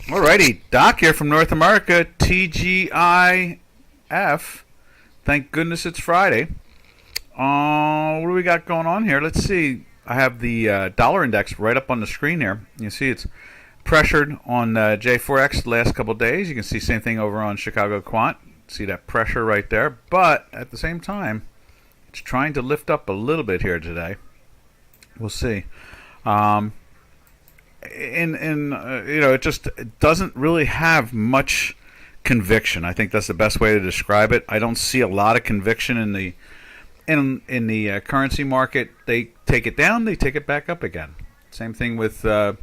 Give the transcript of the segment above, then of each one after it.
Alrighty, Doc here from North America, TGIF. Thank goodness it's Friday. What do we got going on here? Let's see. I have the dollar index right up on the screen here. You see it's pressured on J4X the last couple of days. You can see same thing over on Chicago Quant. See that pressure right there. But at the same time, it's trying to lift up a little bit here today. We'll see. It just doesn't really have much conviction. I think that's the best way to describe it. I don't see a lot of conviction in the currency market. They take it down, they take it back up again. Same thing with a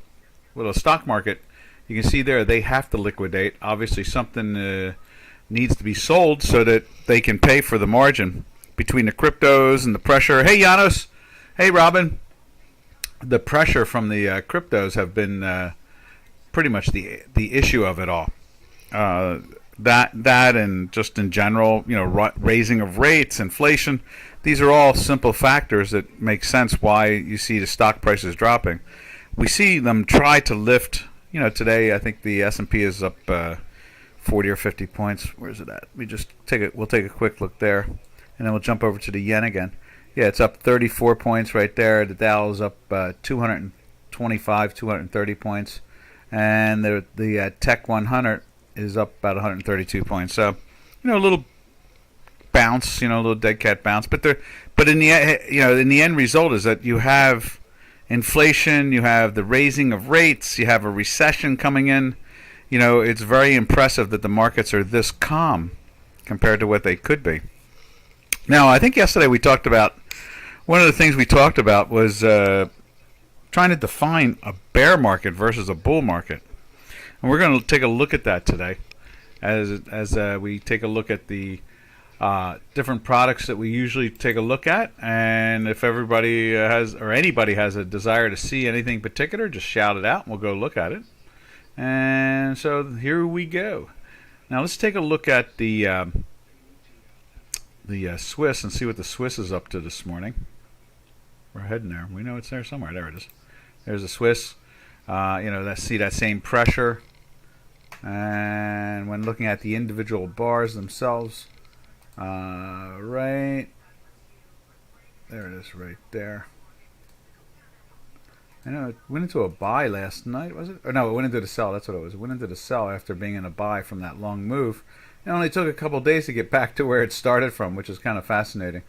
stock market. You can see there they have to liquidate. Obviously, something needs to be sold so that they can pay for the margin between the cryptos and the pressure. Hey, Janos. Hey, Robin. The pressure from the cryptos have been pretty much the issue of it all. That and just in general, raising of rates, inflation. These are all simple factors that make sense why you see the stock prices dropping. We see them try to lift. Today I think the S&P is up 40 or 50 points. Where's it at? We'll take a quick look there, and then we'll jump over to the yen again. Yeah, it's up 34 points right there. The Dow is up 225, 230 points. And the Tech 100 is up about 132 points. So, a little bounce, a little dead cat bounce. But in the end result is that you have inflation, you have the raising of rates, you have a recession coming in. It's very impressive that the markets are this calm compared to what they could be. Now, I think yesterday one of the things we talked about was trying to define a bear market versus a bull market. And we're going to take a look at that today as we take a look at the different products that we usually take a look at. And if everybody anybody has a desire to see anything particular, just shout it out and we'll go look at it. And so here we go. Now let's take a look at the Swiss and see what the Swiss is up to this morning. We're heading there. We know it's there somewhere. There it is. There's the Swiss. See that same pressure. And when looking at the individual bars themselves, right there it is, right there. I know it went into a buy last night, was it? Or no, it went into the sell. That's what it was. It went into the sell after being in a buy from that long move. It only took a couple of days to get back to where it started from, which is kind of fascinating.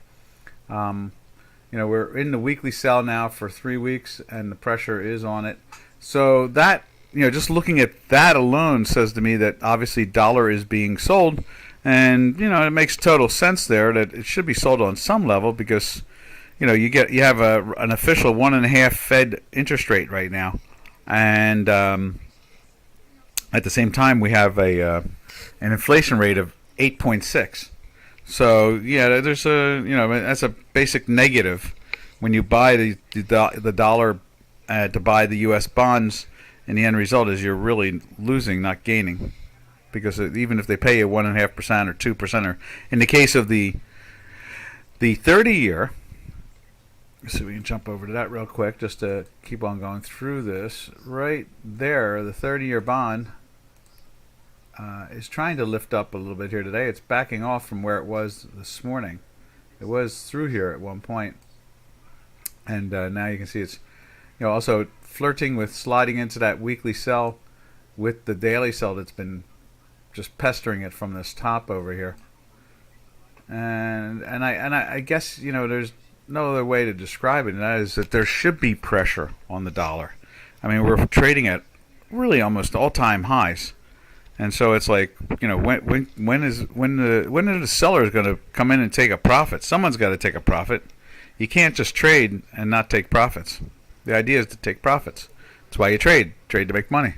We're in the weekly sell now for 3 weeks, and the pressure is on it. So that, just looking at that alone says to me that obviously dollar is being sold, and it makes total sense there that it should be sold on some level because you have an official 1.5 Fed interest rate right now, and at the same time we have an inflation rate of 8.6. So yeah, there's that's a basic negative when you buy the dollar to buy the U.S. bonds, and the end result is you're really losing, not gaining, because even if they pay you 1.5% or 2%, or in the case of the 30-year. So we can jump over to that real quick just to keep on going through this. Right there, the 30-year bond is trying to lift up a little bit here today. It's backing off from where it was this morning. It was through here at one point, and now you can see it's also flirting with sliding into that weekly sell with the daily sell that's been just pestering it from this top over here. And I guess there's no other way to describe it, and that is that there should be pressure on the dollar. I mean, we're trading at really almost all-time highs. And so it's like, when are the sellers going to come in and take a profit? Someone's got to take a profit. You can't just trade and not take profits. The idea is to take profits. That's why you trade to make money.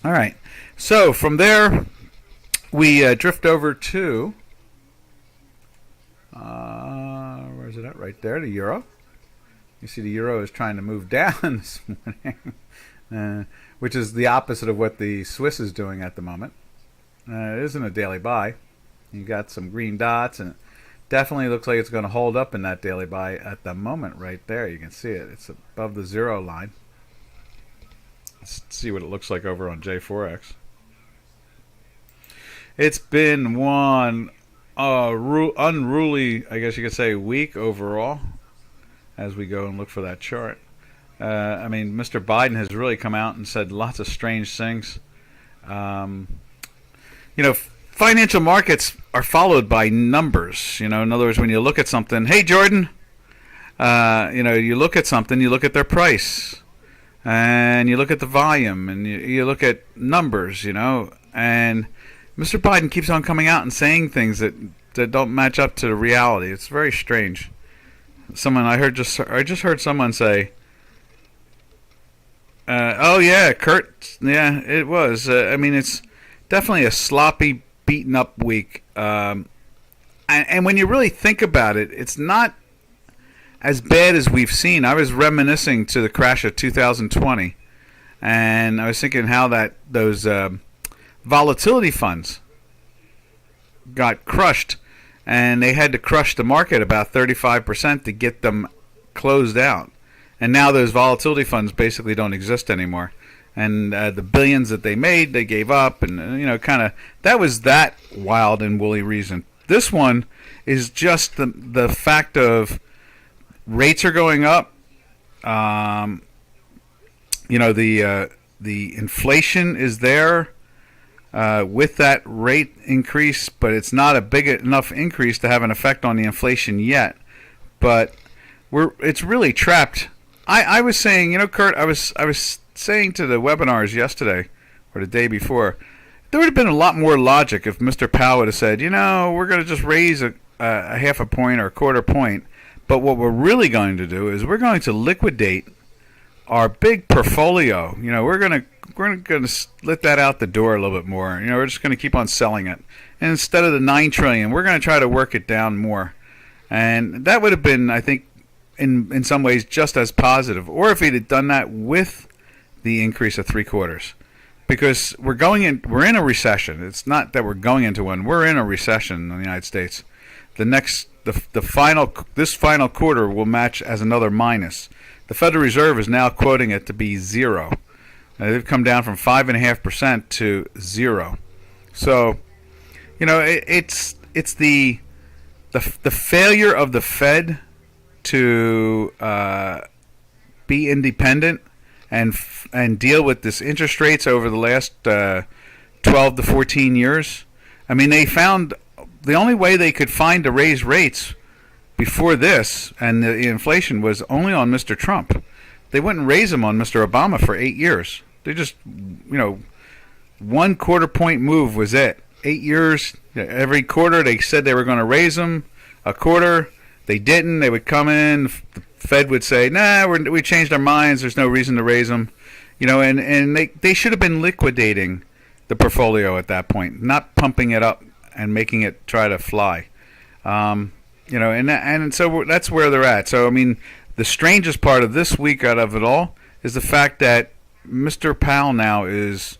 All right. So from there, we drift over to where is it at? Right there, the euro. You see the euro is trying to move down this morning. Which is the opposite of what the Swiss is doing at the moment. It isn't a daily buy. You got some green dots, and it definitely looks like it's going to hold up in that daily buy at the moment right there. You can see it. It's above the zero line. Let's see what it looks like over on J4X. It's been one unruly, I guess you could say, week overall as we go and look for that chart. I mean, Mr. Biden has really come out and said lots of strange things. Financial markets are followed by numbers. In other words, when you look at something, hey, Jordan, you look at something, you look at their price, and you look at the volume, and you look at numbers, and Mr. Biden keeps on coming out and saying things that don't match up to the reality. It's very strange. I just heard someone say, "Oh yeah, Kurt, yeah, it was." It's definitely a sloppy, beaten up week, and when you really think about it, it's not as bad as we've seen. I was reminiscing to the crash of 2020, and I was thinking how those volatility funds got crushed, and they had to crush the market about 35% to get them closed out. And now those volatility funds basically don't exist anymore. And the billions that they made, they gave up, and that was that wild and woolly reason. This one is just the fact of rates are going up. The inflation is there with that rate increase, but it's not a big enough increase to have an effect on the inflation yet. But it's really trapped. I was saying, Kurt, I was saying to the webinars yesterday or the day before, there would have been a lot more logic if Mr. Powell would have said, we're going to just raise a half a point or a quarter point, but what we're really going to do is we're going to liquidate our big portfolio. We're going to let that out the door a little bit more. We're just going to keep on selling it, and instead of the $9 trillion, we're going to try to work it down more. And that would have been, I think, in some ways just as positive. Or if he'd have done that with the increase of 3/4, because we're in a recession. It's not that we're going into one. We're in a recession in the United States. This final quarter will match as another minus. The Federal Reserve is now quoting it to be 0. They've come down from 5.5% to 0. So, it's the failure of the Fed to be independent and deal with this interest rates over the last 12 to 14 years. They found the only way they could find to raise rates before this and the inflation was only on Mr. Trump. They wouldn't raise them on Mr. Obama for 8 years. They just, 1 quarter point move was it. 8 years, every quarter they said they were going to raise them a quarter. They didn't. They would come in. The Fed would say, "Nah, we changed our minds. There's no reason to raise them." And they should have been liquidating the portfolio at that point, not pumping it up and making it try to fly. And so that's where they're at. So the strangest part of this week out of it all is the fact that Mr. Powell now is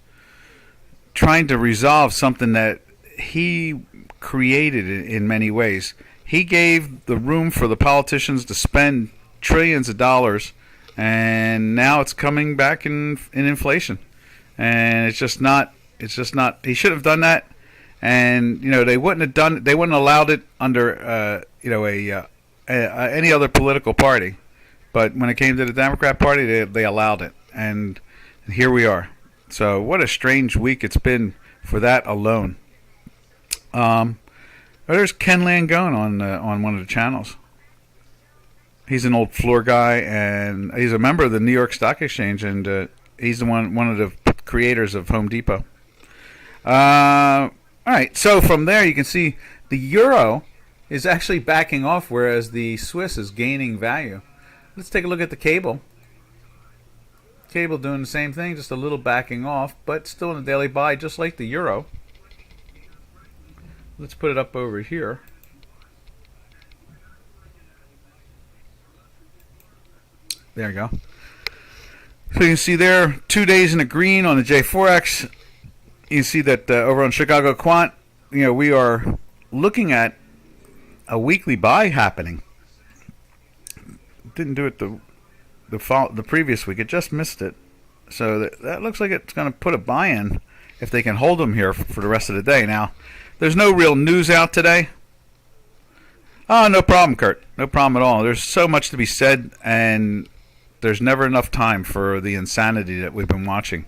trying to resolve something that he created in many ways. He gave the room for the politicians to spend trillions of dollars, and now it's coming back in inflation. And it's just not. He should have done that, and they wouldn't have allowed it under any other political party. But when it came to the Democrat Party, they allowed it, and here we are. So what a strange week it's been for that alone. There's Ken Langone on one of the channels. He's an old floor guy, and he's a member of the New York Stock Exchange, and he's one of the creators of Home Depot. All right, so from there you can see the euro is actually backing off, whereas the Swiss is gaining value. Let's take a look at the cable. Cable doing the same thing, just a little backing off, but still in a daily buy, just like the euro. Let's put it up over here. There you go. So you can see there, 2 days in the green on the J4X. You can see that over on Chicago Quant, we are looking at a weekly buy happening. Didn't do it the previous week. It just missed it. So that looks like it's going to put a buy-in if they can hold them here for the rest of the day. Now, there's no real news out today. Oh, no problem, Kurt. No problem at all. There's so much to be said, and there's never enough time for the insanity that we've been watching.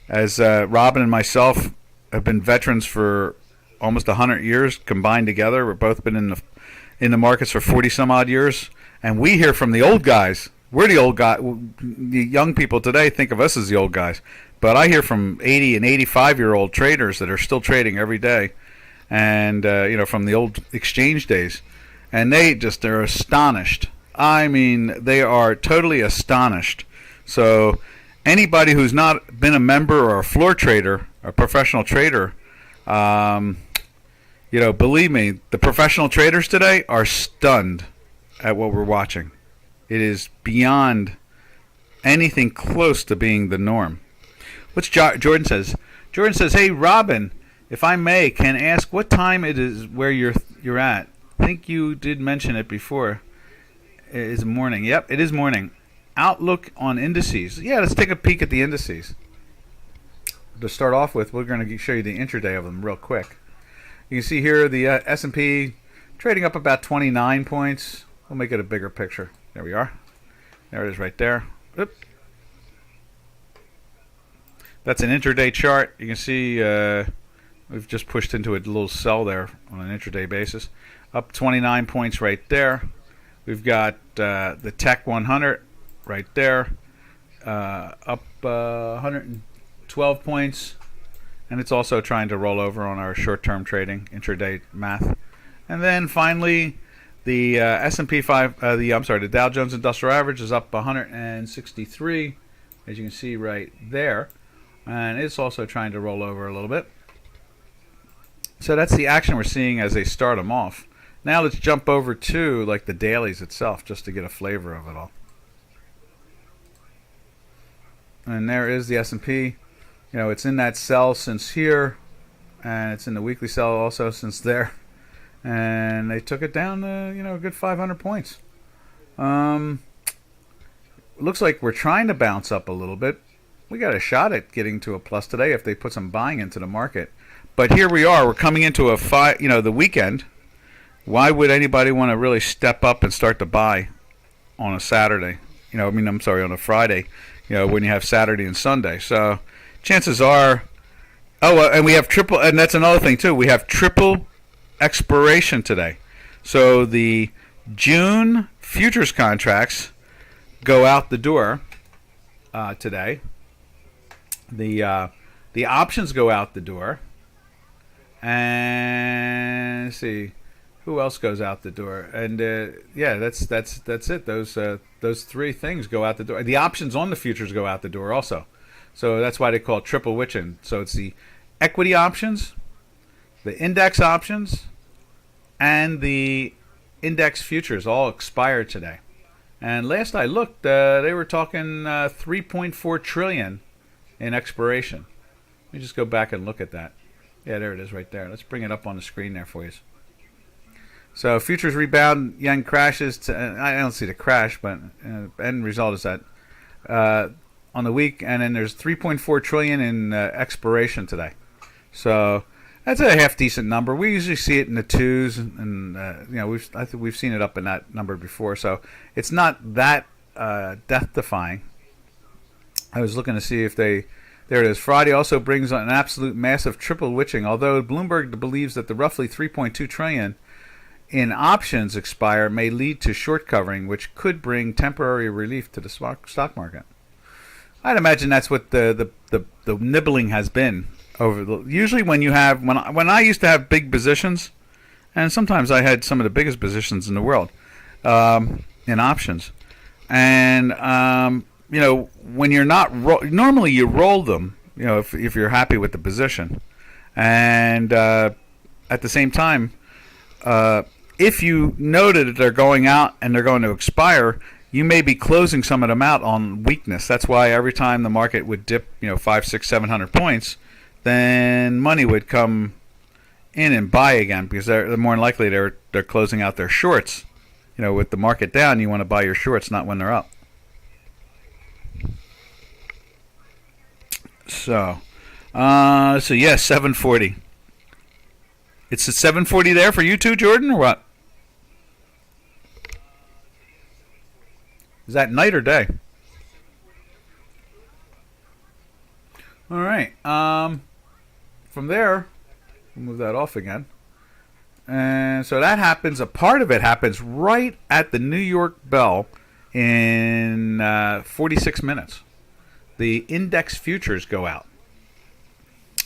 As Robin and myself have been veterans for almost 100 years combined together. We've both been in the markets for 40 some odd years, and we hear from the old guys. We're the old guy. The young people today think of us as the old guys, but I hear from 80 and 85-year-old traders that are still trading every day, and from the old exchange days, and they're astonished. I mean, they are totally astonished. So anybody who's not been a member or a floor trader, a professional trader, believe me, the professional traders today are stunned at what we're watching. It is beyond anything close to being the norm. What's Jordan says? Jordan says, "Hey, Robin, if I may, can ask what time it is where you're at? I think you did mention it before. It is morning. Yep, it is morning. Outlook on indices. Yeah, let's take a peek at the indices. To start off with, we're going to show you the intraday of them real quick. You can see here the S&P trading up about 29 points. We'll make it a bigger picture. There we are. There it is right there. Oop. That's an intraday chart. You can see we've just pushed into a little sell there on an intraday basis. Up 29 points right there. We've got the Tech 100 right there, up 112 points, and it's also trying to roll over on our short-term trading intraday math. And then finally, the S&P the Dow Jones Industrial Average is up 163, as you can see right there, and it's also trying to roll over a little bit. So that's the action we're seeing as they start them off. Now let's jump over to like the dailies itself, just to get a flavor of it all. And there is the S&P. It's in that sell since here, and it's in the weekly sell also since there. And they took it down a good 500 points. Looks like we're trying to bounce up a little bit. We got a shot at getting to a plus today if they put some buying into the market. But here we are. We're coming into the weekend. Why would anybody want to really step up and start to buy on a Saturday? On a Friday, when you have Saturday and Sunday. So chances are, and we have triple, and that's another thing too. We have triple expiration today. So the June futures contracts go out the door today. The options go out the door. And let's see. Who else goes out the door? And that's it. Those three things go out the door. The options on the futures go out the door also. So that's why they call it triple witching. So it's the equity options, the index options, and the index futures all expired today. And last I looked, they were talking 3.4 trillion in expiration. Let me just go back and look at that. Yeah, there it is right there. Let's bring it up on the screen there for you. So futures rebound, yen crashes. I don't see the crash, but end result is that on the week, and then there's 3.4 trillion in expiration today. So that's a half decent number. We usually see it in the twos, and I think we've seen it up in that number before. So it's not that death-defying. I was looking to see if they. There it is. Friday also brings on an absolute massive triple witching. Although Bloomberg believes that the roughly 3.2 trillion in options expire may lead to short covering, which could bring temporary relief to the stock market. I'd imagine that's what the nibbling has been over. Usually when I used to have big positions, and sometimes I had some of the biggest positions in the world in options, and when you're not normally you roll them, if you're happy with the position, and at the same time. If you noted that they're going out and they're going to expire, you may be closing some of them out on weakness. That's why every time the market would dip, 500, 600, 700 points, then money would come in and buy again because they're more than likely they're closing out their shorts. With the market down, you want to buy your shorts, not when they're up. So, yeah, 740. It's at 740 there for you too, Jordan, or what? Is that night or day? All right. From there, we'll move that off again. And so that happens. A part of it happens right at the New York bell in 46 minutes. The index futures go out.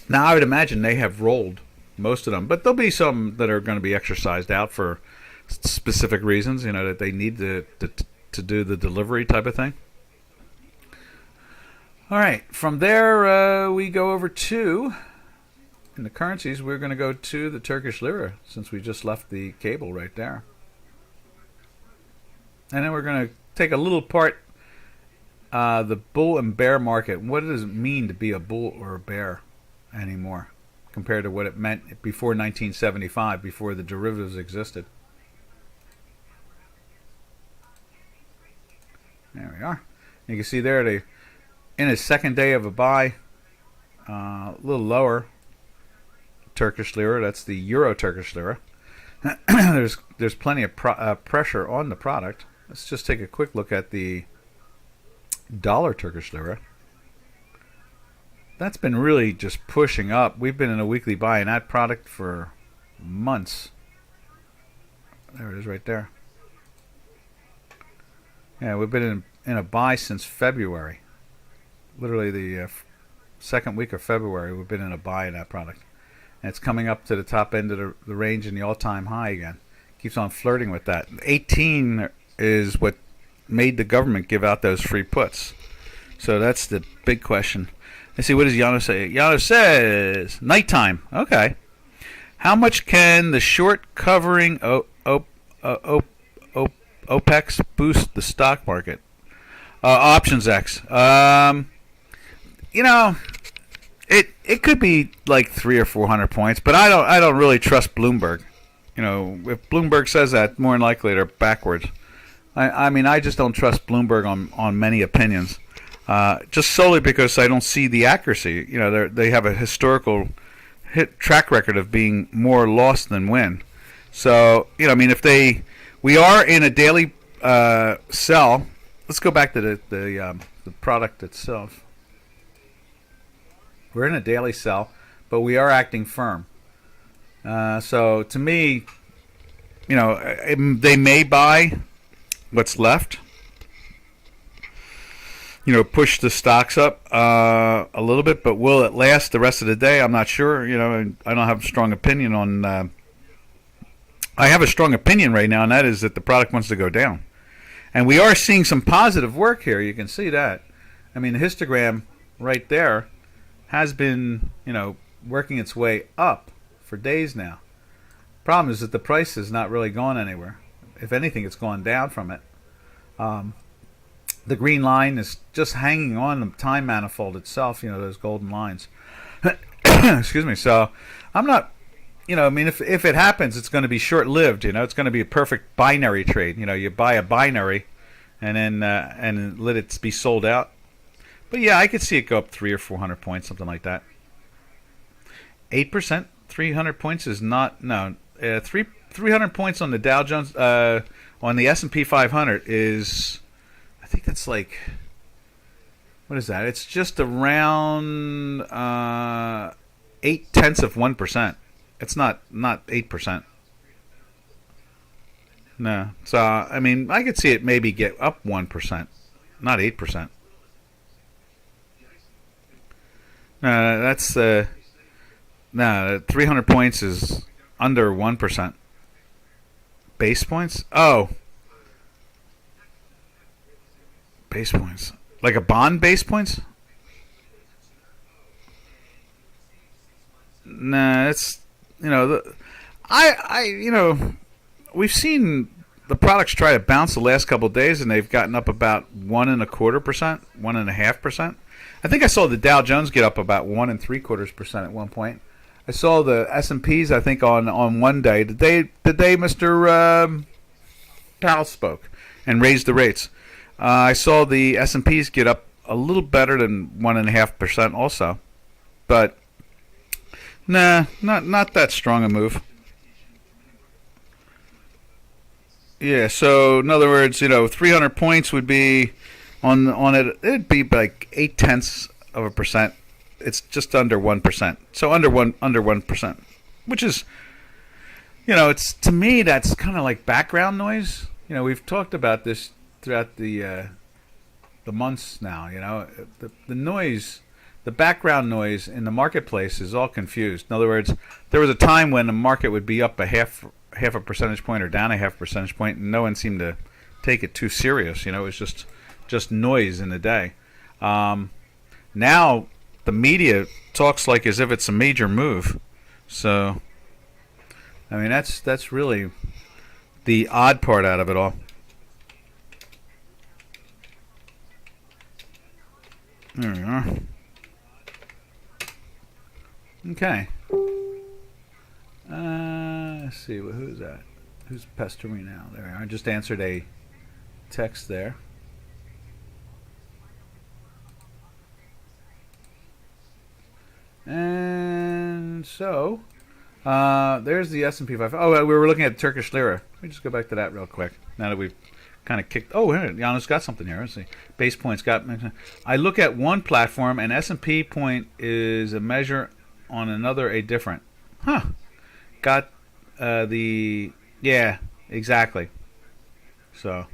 Now, I would imagine they have rolled most of them, but there'll be some that are going to be exercised out for specific reasons, that they need to do the delivery type of thing. All right, from there we go over to, in the currencies, we're going to go to the Turkish lira, since we just left the cable right there. And then we're going to take a little part, the bull and bear market. What does it mean to be a bull or a bear anymore compared to what it meant before 1975, before the derivatives existed? There we are. You can see there, they in his second day of a buy, a little lower. Turkish lira, that's the Euro Turkish lira. There's plenty of pressure on the product. Let's just take a quick look at the dollar Turkish lira. That's been really just pushing up. We've been in a weekly buy in that product for months. There it is right there. Yeah, we've been in a buy since February. Literally the second week of February, we've been in a buy in that product. And it's coming up to the top end of the range and the all-time high again. Keeps on flirting with that. 18 is what made the government give out those free puts. So that's the big question. Let's see, what does Yano say? Yano says, nighttime. Okay. How much can the short covering OPEX boost the stock market? Options X. It could be like 300 or 400 points, but I don't really trust Bloomberg. If Bloomberg says that, more than likely they're backwards. I just don't trust Bloomberg on many opinions, just solely because I don't see the accuracy. They have a historical track record of being more loss than win. So if we are in a daily sell. Let's go back to the product itself. We're in a daily sell, but we are acting firm. So to me, they may buy what's left. Push the stocks up a little bit, but will it last the rest of the day? I'm not sure. I don't have a strong opinion on. I have a strong opinion right now, and that is that the product wants to go down. And we are seeing some positive work here. You can see that. The histogram right there has been, working its way up for days now. Problem is that the price has not really gone anywhere. If anything, it's gone down from it. The green line is just hanging on the time manifold itself, those golden lines. Excuse me. So I'm not, if it happens, it's going to be short-lived. It's going to be a perfect binary trade. You buy a binary and then let it be sold out. But yeah, I could see it go up 300 or 400 points, something like that. 8%, 300 points is not 300 points on the Dow Jones, on the S&P 500 is, I think that's like, what is that? It's just around 0.8%. It's not 8%. No. So I could see it maybe get up 1%, not 8%. No, that's 300 points is under 1%. Base points? Oh. Base points. Like a bond base points? Nah, it's we've seen the products try to bounce the last couple of days, and they've gotten up about 1.25%, 1.5%. I think I saw the Dow Jones get up about 1.75% at one point. I saw the S&Ps, I think, on one day, the day Mr. Powell spoke and raised the rates. I saw the S&Ps get up a little better than 1.5% also, but nah, not that strong a move. Yeah, so in other words, 300 points would be on it. It'd be like 0.8%. It's just under 1%. So under 1%, which is, it's, to me, that's kind of like background noise. We've talked about this throughout the months now. The noise, the background noise in the marketplace is all confused. In other words, there was a time when the market would be up a half a percentage point or down a half percentage point, and no one seemed to take it too serious. It was just noise in the day. Now the media talks like as if it's a major move. So, I mean, that's really the odd part out of it all. There we are. Okay. Let's see. Who's that? Who's pestering me now? There we are. I just answered a text there. And so, there's the S&P 500. Oh, we were looking at Turkish lira. Let me just go back to that real quick. Now that we've kind of kicked. Oh, here, Janos got something here. Let's see. Base points got. I look at one platform, and S&P point is a measure on another, a different. Huh. Got yeah, exactly. So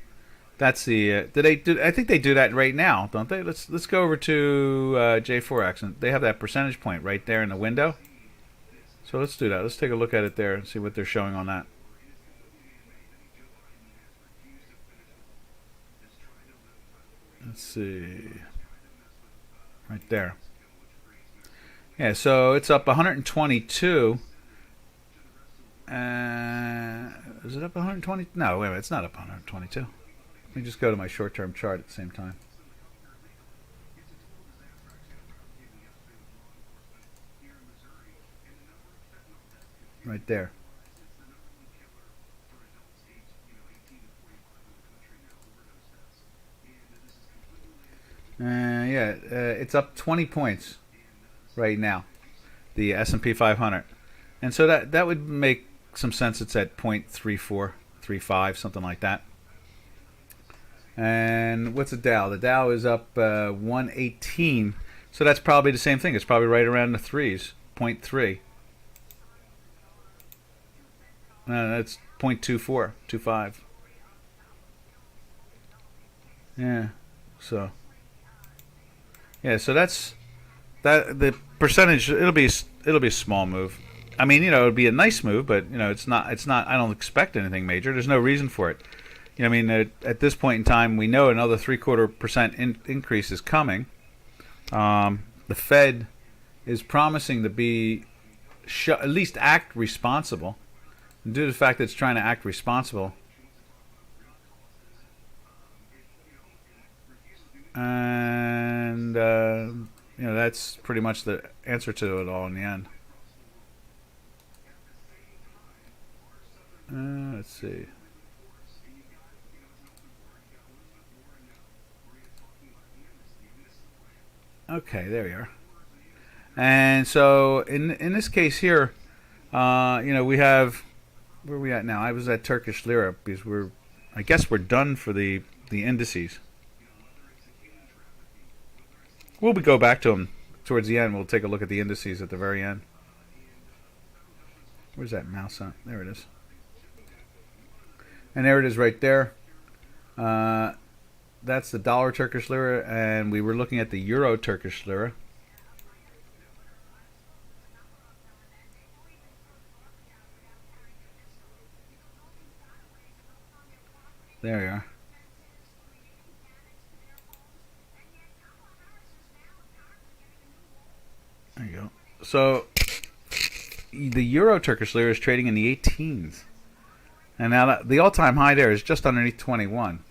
that's the. I think they do that right now, don't they? Let's go over to J4X, and they have that percentage point right there in the window. So let's do that. Let's take a look at it there and see what they're showing on that. Let's see. Right there. Yeah, so it's up 122. Is it up 120? No, wait a minute. It's not up 122. Let me just go to my short-term chart at the same time. Right there. It's up 20 points right now, the S&P 500. And so that would make some sense. It's at 0.3435, something like that. And what's the Dow? The Dow is up 118. So that's probably the same thing. It's probably right around the threes, 0.3. That's 0.2425. Yeah. So. Yeah. So that's that. The percentage. It'll be a small move. I mean, it'll be a nice move, but it's not. I don't expect anything major. There's no reason for it. I mean, at this point in time, we know another 0.75% increase is coming. The Fed is promising to be at least act responsible. And due to the fact that it's trying to act responsible, and that's pretty much the answer to it all in the end. Let's see. Okay, there we are. And so in this case here, we have, where are we at now? I was at Turkish lira because I guess we're done for the indices. We'll go back to them towards the end. We'll take a look at the indices at the very end. Where's that mouse at? There it is. And there it is right there. That's the dollar Turkish lira, and we were looking at the euro Turkish lira. There you are. There you go. So the euro Turkish lira is trading in the 18s. And now the all-time high there is just underneath 21.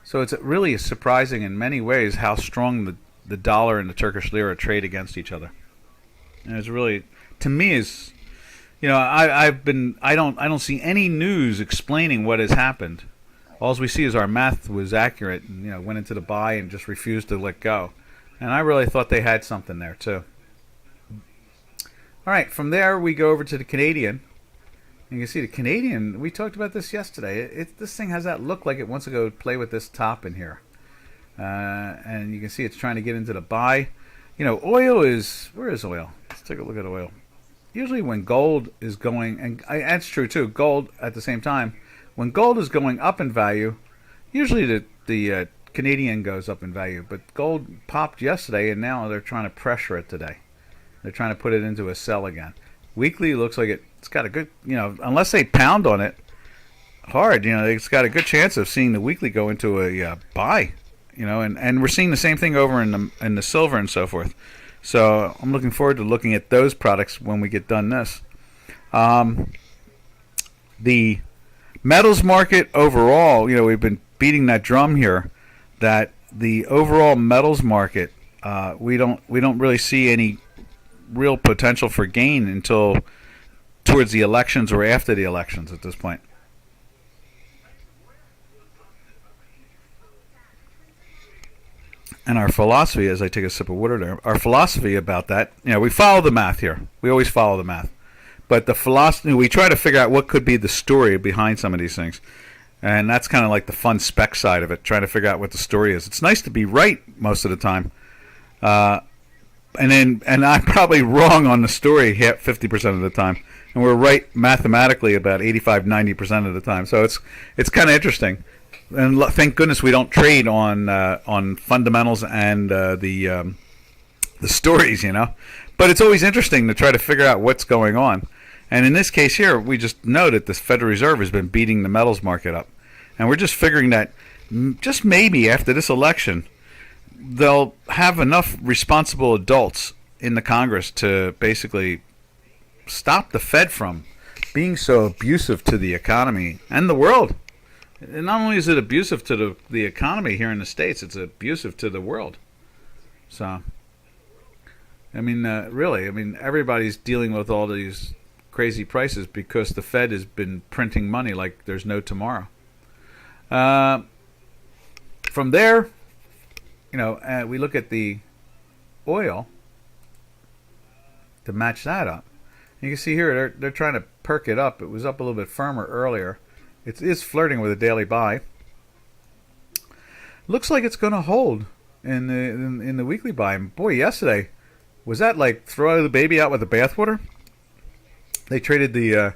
So it's really surprising in many ways how strong the dollar and the Turkish lira trade against each other. And it's really, to me, is, I don't see any news explaining what has happened. All we see is our math was accurate and went into the buy and just refused to let go. And I really thought they had something there too. All right, from there we go over to the Canadian. And you can see the Canadian, we talked about this yesterday. This thing has that look like it wants to go play with this top in here. And you can see it's trying to get into the buy. You know, oil is, where is oil? Let's take a look at oil. Usually when gold is going, and that's true too, gold at the same time, when gold is going up in value, usually the Canadian goes up in value. But gold popped yesterday, and now they're trying to pressure it today. They're trying to put it into a sell again. Weekly looks like it's got a good, you know, unless they pound on it hard, you know, it's got a good chance of seeing the weekly go into a buy, you know, and we're seeing the same thing over in the silver and so forth. So I'm looking forward to looking at those products when we get done this. The metals market overall, you know, we've been beating that drum here that the overall metals market, we don't really see any real potential for gain until towards the elections or after the elections at this point. And our philosophy, as I take a sip of water there, our philosophy about that, you know, we follow the math here. We always follow the math. But the philosophy, we try to figure out what could be the story behind some of these things. And that's kind of like the fun spec side of it, trying to figure out what the story is. It's nice to be right most of the time. And I'm probably wrong on the story 50% of the time. And we're right mathematically about 85-90% of the time. So it's kind of interesting. And thank goodness we don't trade on fundamentals and the stories, you know. But it's always interesting to try to figure out what's going on. And in this case here, we just know that the Federal Reserve has been beating the metals market up. And we're just figuring that just maybe after this election, they'll have enough responsible adults in the Congress to basically stop the Fed from being so abusive to the economy and the world. And not only is it abusive to the economy here in the States, it's abusive to the world. So, I mean, really, I mean, everybody's dealing with all these crazy prices because the Fed has been printing money like there's no tomorrow. From there, you know, we look at the oil to match that up. You can see here they're trying to perk it up. It was up a little bit firmer earlier. It is flirting with a daily buy. Looks like it's going to hold in the weekly buy. And boy, yesterday was that like throw the baby out with the bathwater? They traded the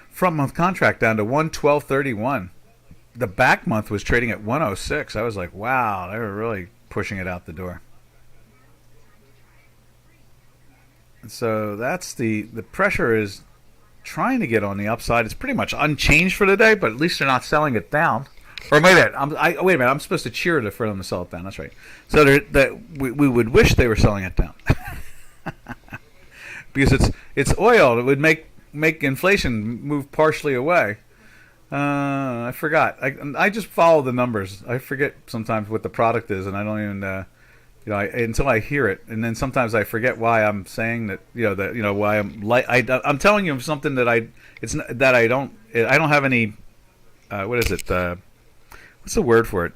front month contract down to 112.31. The back month was trading at 106. I was like, wow, they were really pushing it out the door. And so that's the pressure is trying to get on the upside. It's pretty much unchanged for the day, but at least they're not selling it down. Or wait a minute, I'm supposed to cheer for them to sell it down. That's right. So we would wish they were selling it down because it's oil. It would make inflation move partially away. I forgot. I just follow the numbers. I forget sometimes what the product is, and I don't even until I hear it, and then sometimes I forget why I'm saying that. Why I'm telling you something that I don't have any. What is it? What's the word for it?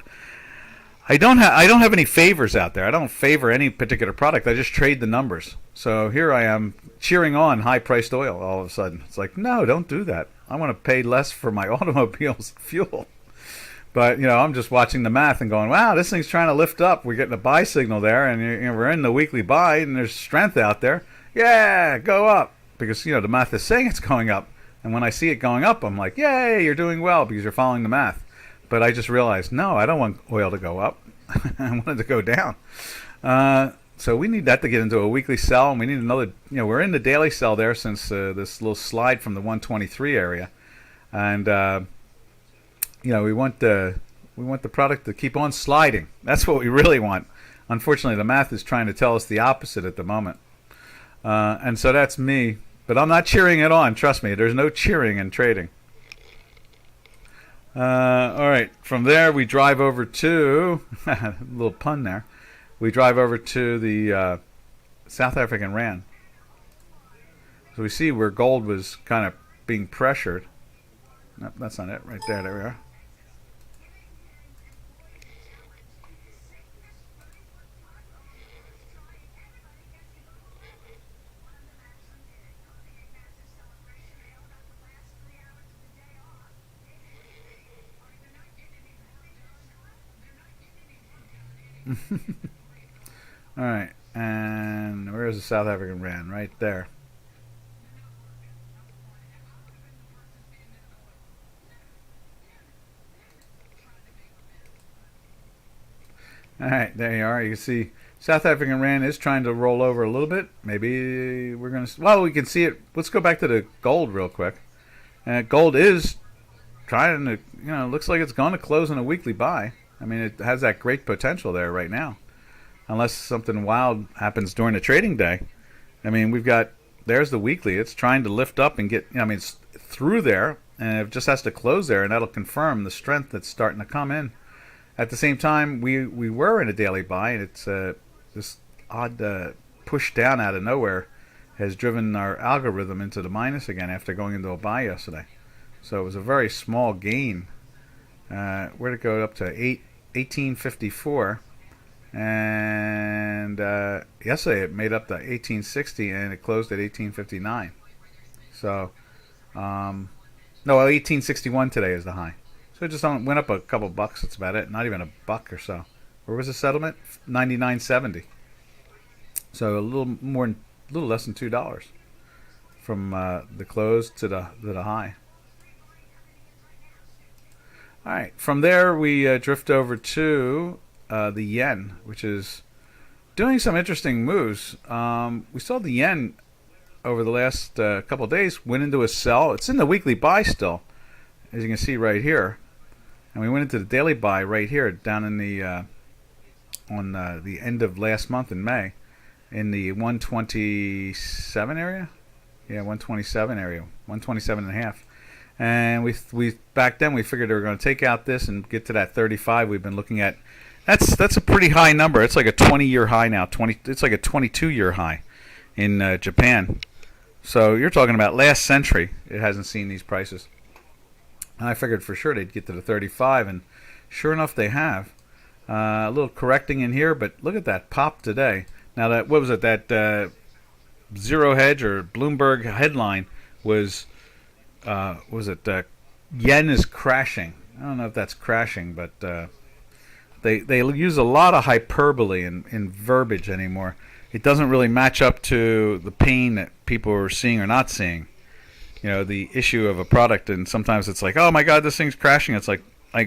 I don't have any favors out there. I don't favor any particular product. I just trade the numbers. So here I am cheering on high-priced oil. All of a sudden, it's like, no, don't do that. I want to pay less for my automobile's fuel. But, I'm just watching the math and going, wow, this thing's trying to lift up. We're getting a buy signal there, and we're in the weekly buy, and there's strength out there. Yeah, go up. Because, the math is saying it's going up. And when I see it going up, I'm like, yay, you're doing well because you're following the math. But I just realized, no, I don't want oil to go up. I want it to go down. So we need that to get into a weekly sell, and we need another, we're in the daily sell there since this little slide from the 123 area. And... we want the product to keep on sliding. That's what we really want. Unfortunately, the math is trying to tell us the opposite at the moment. And so that's me. But I'm not cheering it on. Trust me, there's no cheering in trading. All right. From there, we drive over to... a little pun there. We drive over to the South African Rand. So we see where gold was kind of being pressured. Nope, that's not it. Right there. There we are. All right, and where is the South African rand? Right there. All right, there you are. You can see South African rand is trying to roll over a little bit. Maybe we're going to. Well, we can see it. Let's go back to the gold real quick. Gold is trying to. Looks like it's going to close in a weekly buy. I mean, it has that great potential there right now, unless something wild happens during the trading day. I mean, we've got there's the weekly. It's trying to lift up and get. I mean, it's through there, and it just has to close there, and that'll confirm the strength that's starting to come in. At the same time, we were in a daily buy, and it's this odd push down out of nowhere has driven our algorithm into the minus again after going into a buy yesterday. So it was a very small gain. Where'd it go up to 1854? And yesterday it made up to 1860, and it closed at 1859. So, no, 1861 today is the high. So it just went up a couple bucks. That's about it. Not even a buck or so. Where was the settlement? 99.70. So a little less than $2 from the close to the high. All right. From there, we drift over to the yen, which is doing some interesting moves. We saw the yen over the last couple of days went into a sell. It's in the weekly buy still, as you can see right here. And we went into the daily buy right here, down in the on the end of last month in May, in the 127 area. Yeah, 127 area, 127 and a half. And we back then we figured we were going to take out this and get to that 35 we've been looking at. That's a pretty high number. It's like a 20-year high now. It's like a 22-year high in Japan. So you're talking about last century. It hasn't seen these prices. And I figured for sure they'd get to the 35, and sure enough, they have. A little correcting in here, but look at that pop today. Now, what was it? That Zero Hedge or Bloomberg headline was yen is crashing. I don't know if that's crashing, but they use a lot of hyperbole in verbiage anymore. It doesn't really match up to the pain that people are seeing or not seeing. The issue of a product, and sometimes it's like, oh my God, this thing's crashing. It's like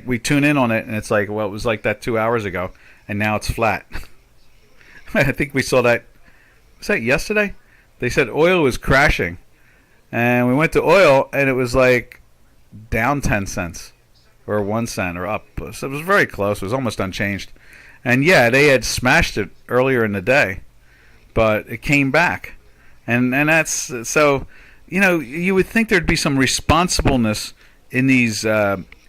we tune in on it, and it's like, well, it was like that 2 hours ago, and now it's flat. I think we saw that. Was that yesterday? They said oil was crashing, and we went to oil, and it was like down 10 cents, or 1 cent, or up. So it was very close. It was almost unchanged. And yeah, they had smashed it earlier in the day, but it came back, and that's so. You would think there'd be some responsibleness in these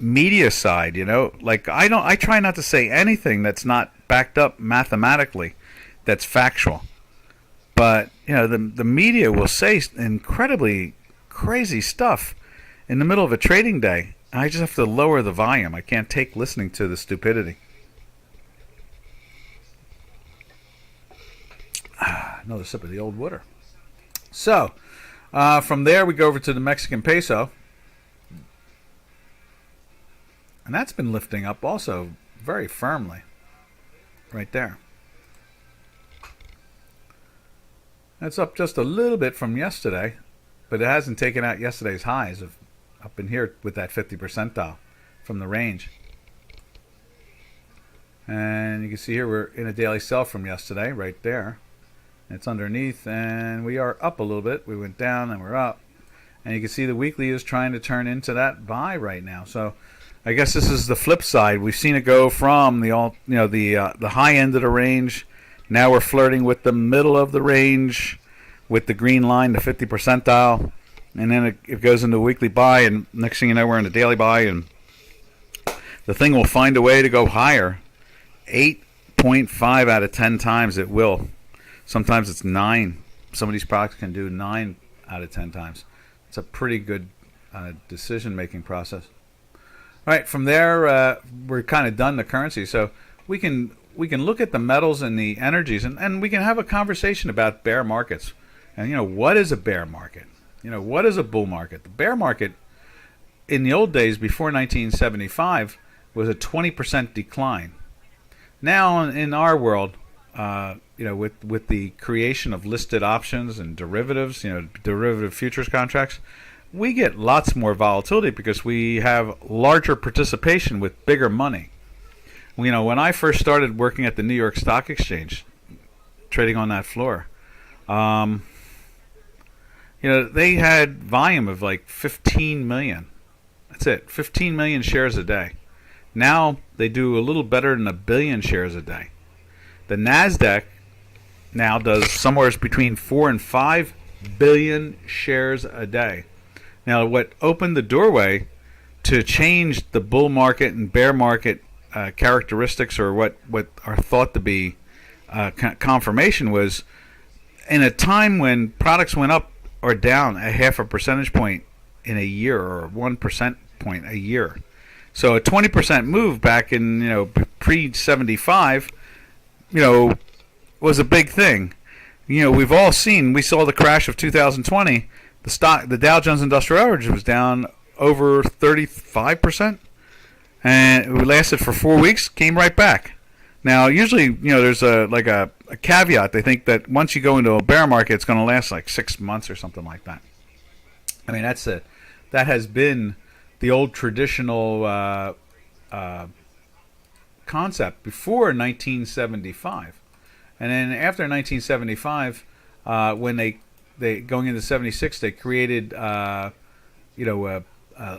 media side. Like I try not to say anything that's not backed up mathematically, that's factual. But the media will say incredibly crazy stuff in the middle of a trading day. I just have to lower the volume. I can't take listening to the stupidity. Another sip of the old water. So. From there, we go over to the Mexican peso. And that's been lifting up also very firmly. Right there. That's up just a little bit from yesterday, but it hasn't taken out yesterday's highs of up in here with that 50 percentile from the range. And you can see here we're in a daily sell from yesterday, right there. It's underneath, and we are up a little bit. We went down, and we're up. And you can see the weekly is trying to turn into that buy right now. So I guess this is the flip side. We've seen it go from the high end of the range. Now we're flirting with the middle of the range with the green line, the 50 percentile. And then it goes into a weekly buy, and next thing you know, we're in a daily buy, and the thing will find a way to go higher. 8.5 out of 10 times it will. Sometimes it's 9. Some of these products can do 9 out of 10 times. It's a pretty good decision-making process. All right, from there, we're kind of done the currency. So we can look at the metals and the energies, and we can have a conversation about bear markets. And, what is a bear market? What is a bull market? The bear market, in the old days, before 1975, was a 20% decline. Now in our world, with the creation of listed options and derivatives, derivative futures contracts, we get lots more volatility because we have larger participation with bigger money. When I first started working at the New York Stock Exchange, trading on that floor, they had volume of like 15 million. That's it, 15 million shares a day. Now they do a little better than 1 billion shares a day. The NASDAQ now does somewhere between 4 and 5 billion shares a day. Now, what opened the doorway to change the bull market and bear market characteristics, or what are thought to be confirmation, was in a time when products went up or down a half a percentage point in a year, or 1% point a year. So a 20% move back in pre-75, was a big thing. We saw the crash of 2020. The Dow Jones Industrial Average was down over 35%, and it lasted for 4 weeks, came right back. Now, usually, there's a caveat. They think that once you go into a bear market, it's going to last like 6 months or something like that. I mean, that has been the old traditional concept before 1975, and then after 1975, when they going into 76, they created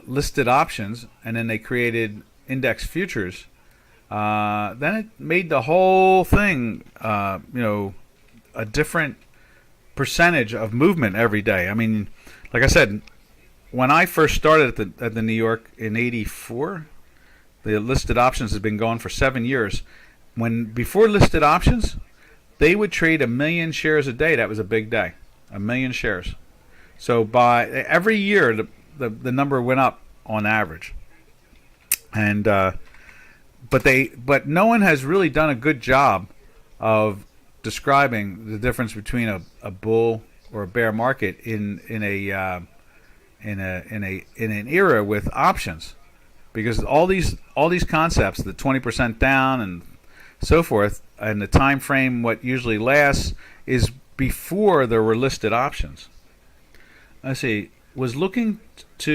listed options, and then they created index futures. Then it made the whole thing, a different percentage of movement every day. I mean, like I said, when I first started at the New York in '84, the listed options had been going for 7 years. Before listed options, they would trade 1 million shares a day. That was a big day, 1 million shares. So by every year, the number went up on average, and but no one has really done a good job of describing the difference between a bull or a bear market in an era with options, because all these concepts, the 20% down and so forth, and the time frame, what usually lasts, is before there were listed options. Let's see. Was looking to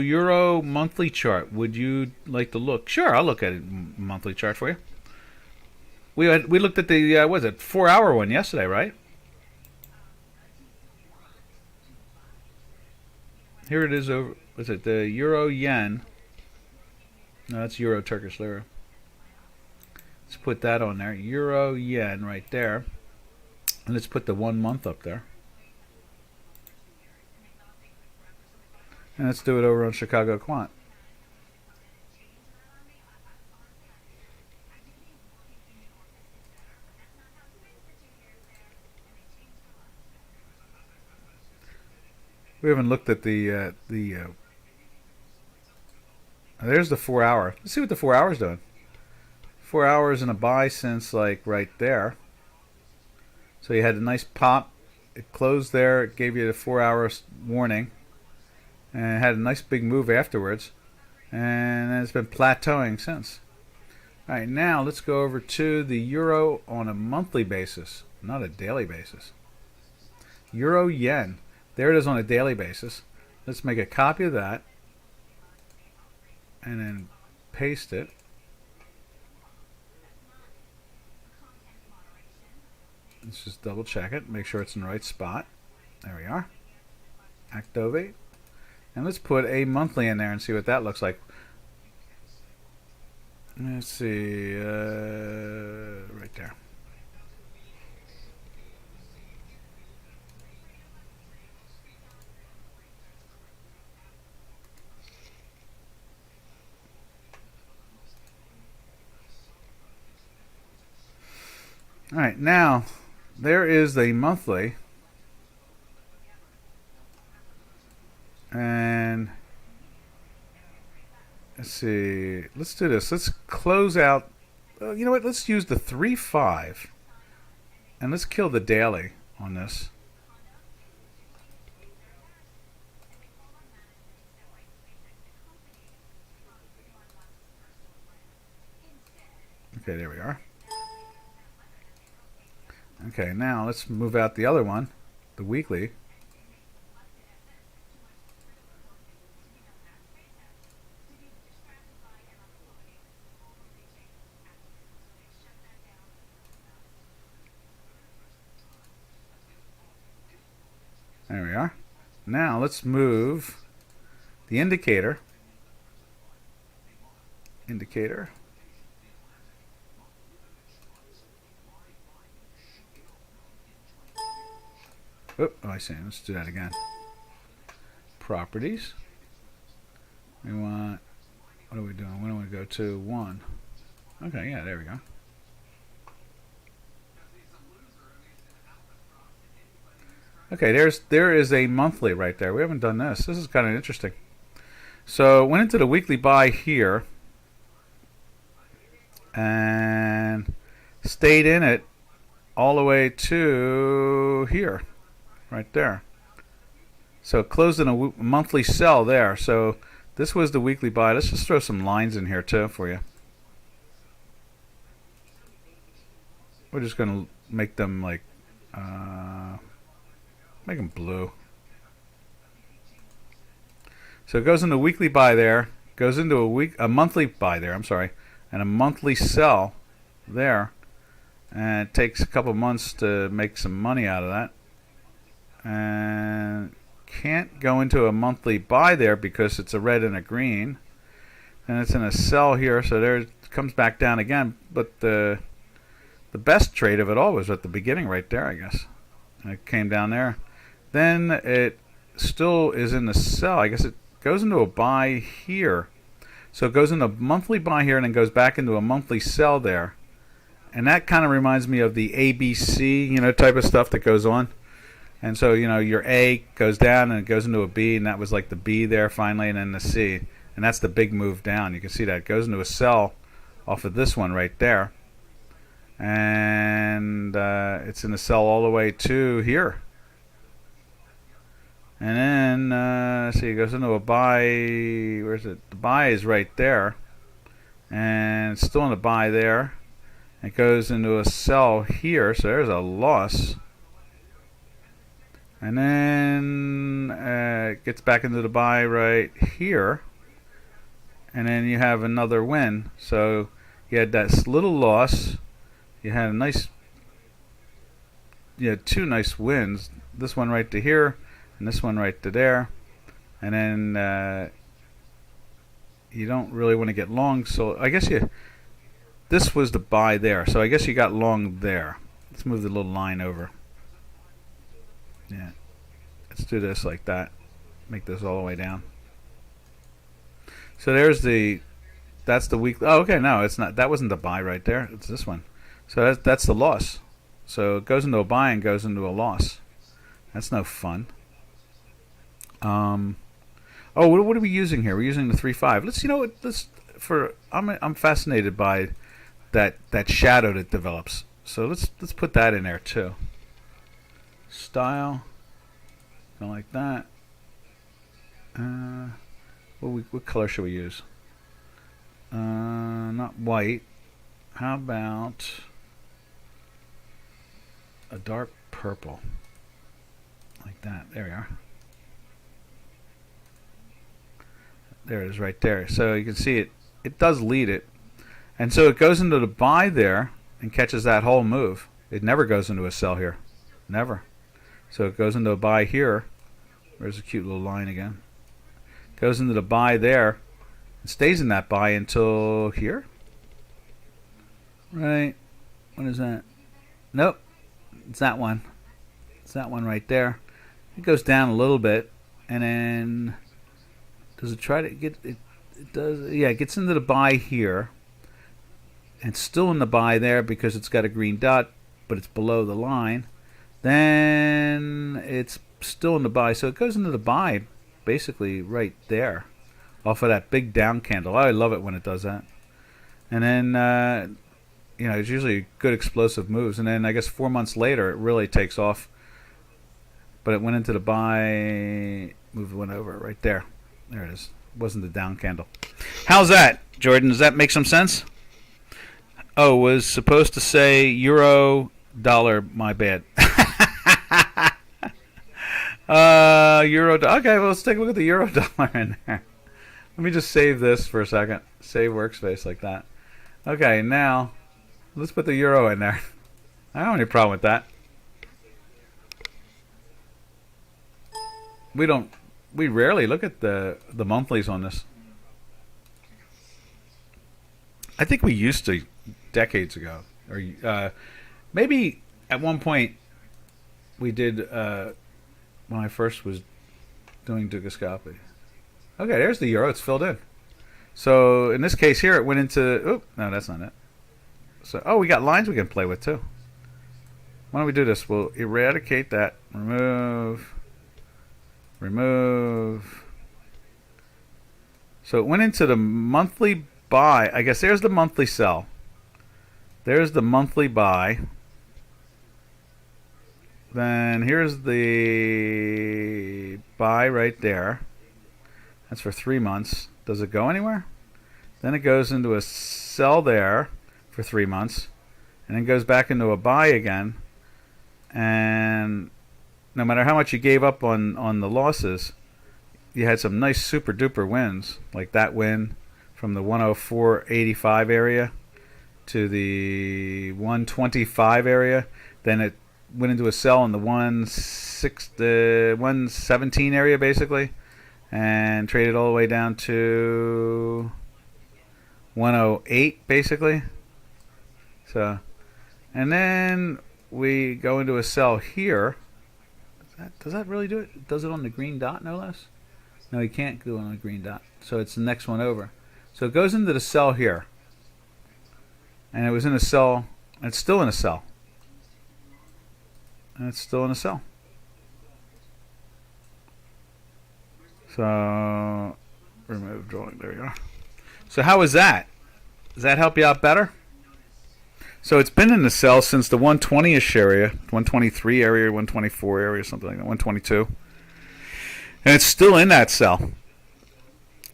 Euro monthly chart. Would you like to look? Sure, I'll look at a monthly chart for you. We looked at the 4-hour one yesterday, right? Here it is over. What's it? The Euro yen. No, that's Euro Turkish lira. Let's put that on there. Euro yen right there, and let's put the 1 month up there. And let's do it over on Chicago Quant. We haven't looked at there's the 4-hour. Let's see what the 4 hours doing. 4 hours in a buy since like right there. So you had a nice pop. It closed there. It gave you the 4-hour warning. And it had a nice big move afterwards, and then it's been plateauing since. All right, now let's go over to the euro on a monthly basis, not a daily basis. Euro yen, there it is on a daily basis. Let's make a copy of that and then paste it. Let's just double check it, make sure it's in the right spot. There we are. Activate. And let's put a monthly in there and see what that looks like. Let's see, right there. All right, now there is the monthly. And let's see. Let's do this. Let's close out. You know what? Let's use the 3-5, and let's kill the daily on this. Okay, there we are. Okay, now let's move out the other one, the weekly. There we are. Now let's move the indicator. Oh, I see. Let's do that again. Properties. We want, what are we doing? We want to go to 1. Okay, yeah, there we go. Okay, there is a monthly right there. We haven't done this. This is kind of interesting. So went into the weekly buy here and stayed in it all the way to here, right there. So it closed in a monthly sell there. So this was the weekly buy. Let's just throw some lines in here too for you. We're just going to make them like make them blue. So it goes into a weekly buy there, goes into a monthly buy there, I'm sorry, and a monthly sell there. And it takes a couple months to make some money out of that. And can't go into a monthly buy there because it's a red and a green. And it's in a sell here, so there it comes back down again. But the best trade of it all was at the beginning right there, I guess. And it came down there. Then it still is in the sell. I guess it goes into a buy here. So it goes into a monthly buy here and then goes back into a monthly sell there. And that kind of reminds me of the ABC, type of stuff that goes on. And so, your A goes down and it goes into a B, and that was like the B there finally, and then the C. And that's the big move down. You can see that it goes into a sell off of this one right there. And it's in the sell all the way to here. And then, see, it goes into a buy. Where's it? The buy is right there. And it's still in the buy there. It goes into a sell here, so there's a loss. And then it gets back into the buy right here. And then you have another win. So you had that little loss. You had two nice wins. This one right to here, and this one right to there. And then you don't really want to get long, so I guess this was the buy there, so I guess you got long there. Let's move the little line over. Yeah, let's do this like that. Make this all the way down. So that's the week. Oh, okay, no, it's not. That wasn't the buy right there. It's this one. So that's the loss. So it goes into a buy and goes into a loss. That's no fun. Oh, what are we using here? We're using the 3.5. I'm fascinated by that shadow that develops. So let's put that in there too. Style, go like that. What color should we use? Not white. How about a dark purple? Like that. There we are. There it is right there. So you can see it does lead it. And so it goes into the buy there and catches that whole move. It never goes into a sell here. Never. So it goes into a buy here. There's a cute little line again. Goes into the buy there and stays in that buy until here. Right. What is that? Nope. It's that one. It's that one right there. It goes down a little bit, and then does it try to get it? It does. Yeah, it gets into the buy here, and still in the buy there because it's got a green dot, but it's below the line. Then it's still in the buy, so it goes into the buy basically right there, off of that big down candle. I love it when it does that. And then it's usually good explosive moves. And then I guess 4 months later, it really takes off. But it went into the buy, went over right there. There it is. It wasn't the down candle. How's that, Jordan? Does that make some sense? Oh, was supposed to say euro dollar, my bad. Euro. Okay, well, let's take a look at the euro dollar in there. Let me just save this for a second. Save workspace like that. Okay, now let's put the euro in there. I don't have any problem with that. We rarely look at the monthlies on this. I think we used to decades ago, or maybe at one point we did when I first was doing Dugoscopy. Okay, there's the euro. It's filled in. So in this case here, it went into. Oh no, that's not it. So we got lines we can play with too. Why don't we do this? We'll eradicate that. Remove. So it went into the monthly buy. I guess there's the monthly sell. There's the monthly buy. Then here's the buy right there. That's for 3 months. Does it go anywhere? Then it goes into a sell there for 3 months. And then goes back into a buy again. And no matter how much you gave up on the losses, you had some nice super duper wins. Like that win from the 104.85 area to the 125 area. Then it went into a sell in the 117 area basically. And traded all the way down to 108 basically. So, and then we go into a sell here. Does that really do it? Does it on the green dot no less? No, you can't do it on the green dot. So it's the next one over. So it goes into the sell here. And it was in a sell. And it's still in a sell. And it's still in a sell. So, remove drawing. There you are. So how is that? Does that help you out better? So it's been in the sell since the 120-ish area, 123 area, 124 area, something like that, 122. And it's still in that sell.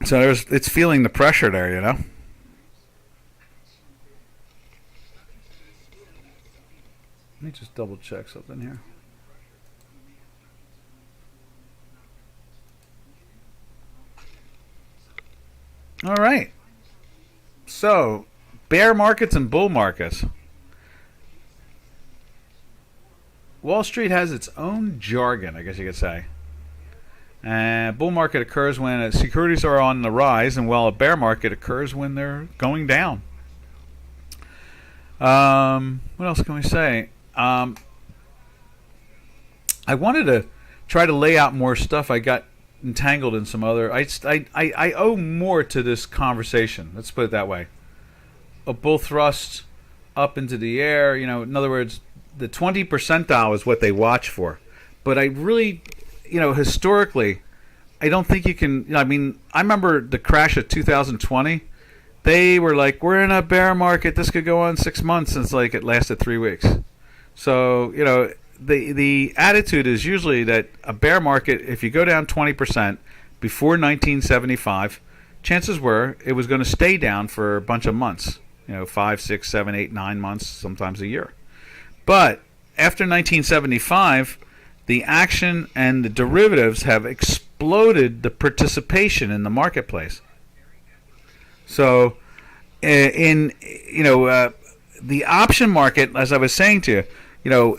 So it's feeling the pressure there, you know? Let me just double check something here. All right. So, bear markets and bull markets. Wall Street has its own jargon, I guess you could say. Bull market occurs when securities are on the rise, and while a bear market occurs when they're going down. What else can we say? I wanted to try to lay out more stuff. I got entangled in some other. I owe more to this conversation. Let's put it that way. A bull thrust up into the air. You know, in other words, the 20 percentile is what they watch for. But I really, historically, I don't think you can. I mean, I remember the crash of 2020. They were like, "We're in a bear market. This could go on 6 months." And it's like it lasted 3 weeks. So the attitude is usually that a bear market, if you go down 20% before 1975, chances were it was going to stay down for a bunch of months. 5, 6, 7, 8, 9 months, sometimes a year. But after 1975, the action and the derivatives have exploded the participation in the marketplace. So, the option market, as I was saying to you,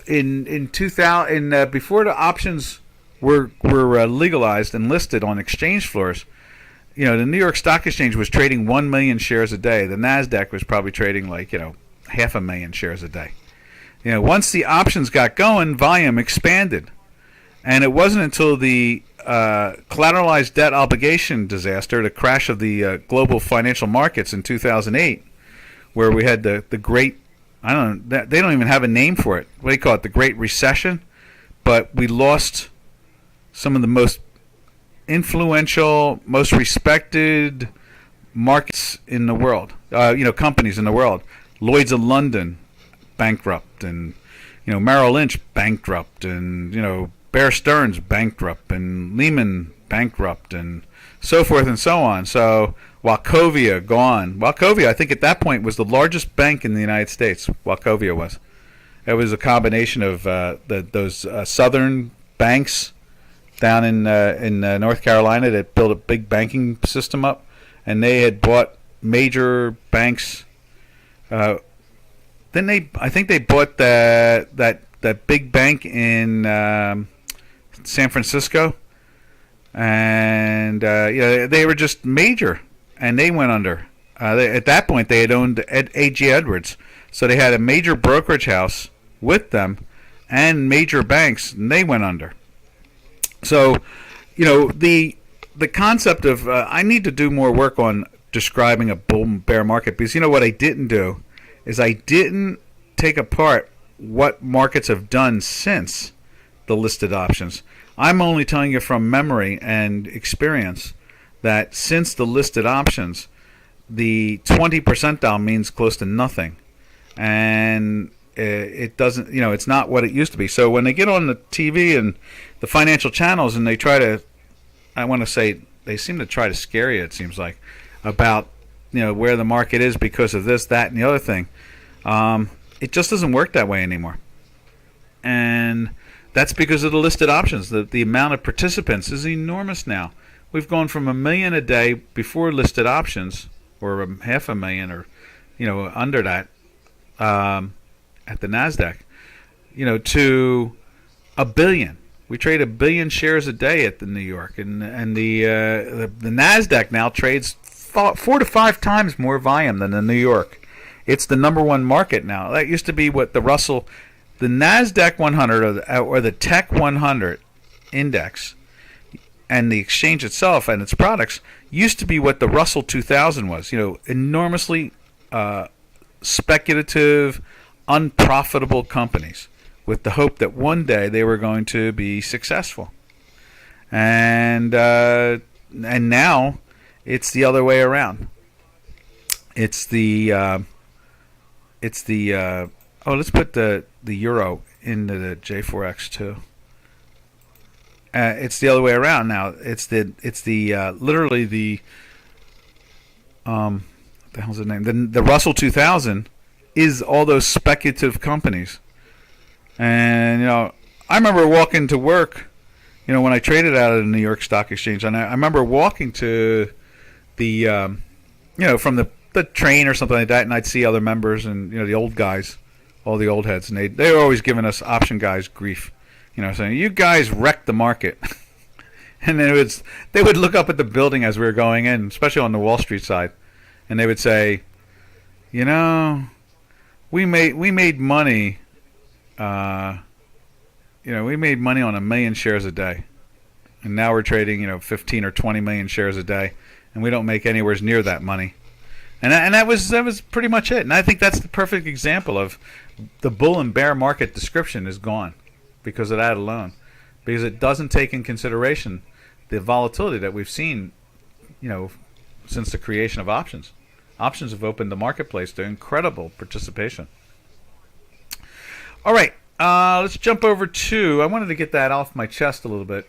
in 2000, before the options were legalized and listed on exchange floors, the New York Stock Exchange was trading 1 million shares a day. The Nasdaq was probably trading 500,000 shares a day. Once the options got going, volume expanded, and it wasn't until the collateralized debt obligation disaster, the crash of the global financial markets in 2008, where we had the great, they don't even have a name for it. What do you call it? The Great Recession. But we lost some of the most influential, most respected markets in the world, companies in the world. Lloyd's of London, bankrupt, and, Merrill Lynch, bankrupt, and, Bear Stearns, bankrupt, and Lehman, bankrupt, and so forth and so on. So Wachovia, gone. Wachovia, I think at that point, was the largest bank in the United States. Wachovia was. It was a combination of those southern banks down in North Carolina that built a big banking system up, and they had bought major banks. I think they bought that big bank in San Francisco, and they were just major, and they went under. At that point, they had owned A.G. Edwards, so they had a major brokerage house with them, and major banks, and they went under. So, the concept of I need to do more work on describing a bull and bear market, because what I didn't do is I didn't take apart what markets have done since the listed options. I'm only telling you from memory and experience that since the listed options, the 20 percentile means close to nothing, and it doesn't, it's not what it used to be. So when they get on the TV and the financial channels and they try to, I want to say, they seem to try to scare you, it seems like, about where the market is because of this, that, and the other thing. It just doesn't work that way anymore, and that's because of the listed options. The amount of participants is enormous now. We've gone from 1 million a day before listed options, or 500,000, or under that at the Nasdaq, to 1 billion. We trade 1 billion shares a day at the New York, and the Nasdaq now trades 4 to 5 times more volume than the New York. It's the number one market now. That used to be what the Nasdaq 100 or the Tech 100 index, and the exchange itself and its products used to be what the Russell 2000 was. Enormously speculative, unprofitable companies with the hope that one day they were going to be successful. And now it's the other way around. It's the let's put the euro into the J4X too. It's the other way around now. It's literally the what the hell's the name? The Russell 2000 is all those speculative companies. And I remember walking to work, when I traded out of the New York Stock Exchange, and I remember walking to the from the train or something like that, and I'd see other members and the old guys, all the old heads, and they were always giving us option guys grief, saying you guys wrecked the market. And then they would look up at the building as we were going in, especially on the Wall Street side, and they would say, we made money. We made money on 1 million shares a day, and now we're trading 15 or 20 million shares a day, and we don't make anywhere near that money. And that was pretty much it. And I think that's the perfect example of the bull and bear market description is gone because of that alone, because it doesn't take in consideration the volatility that we've seen, since the creation of options. Options have opened the marketplace to incredible participation. All right, let's jump over to, I wanted to get that off my chest a little bit,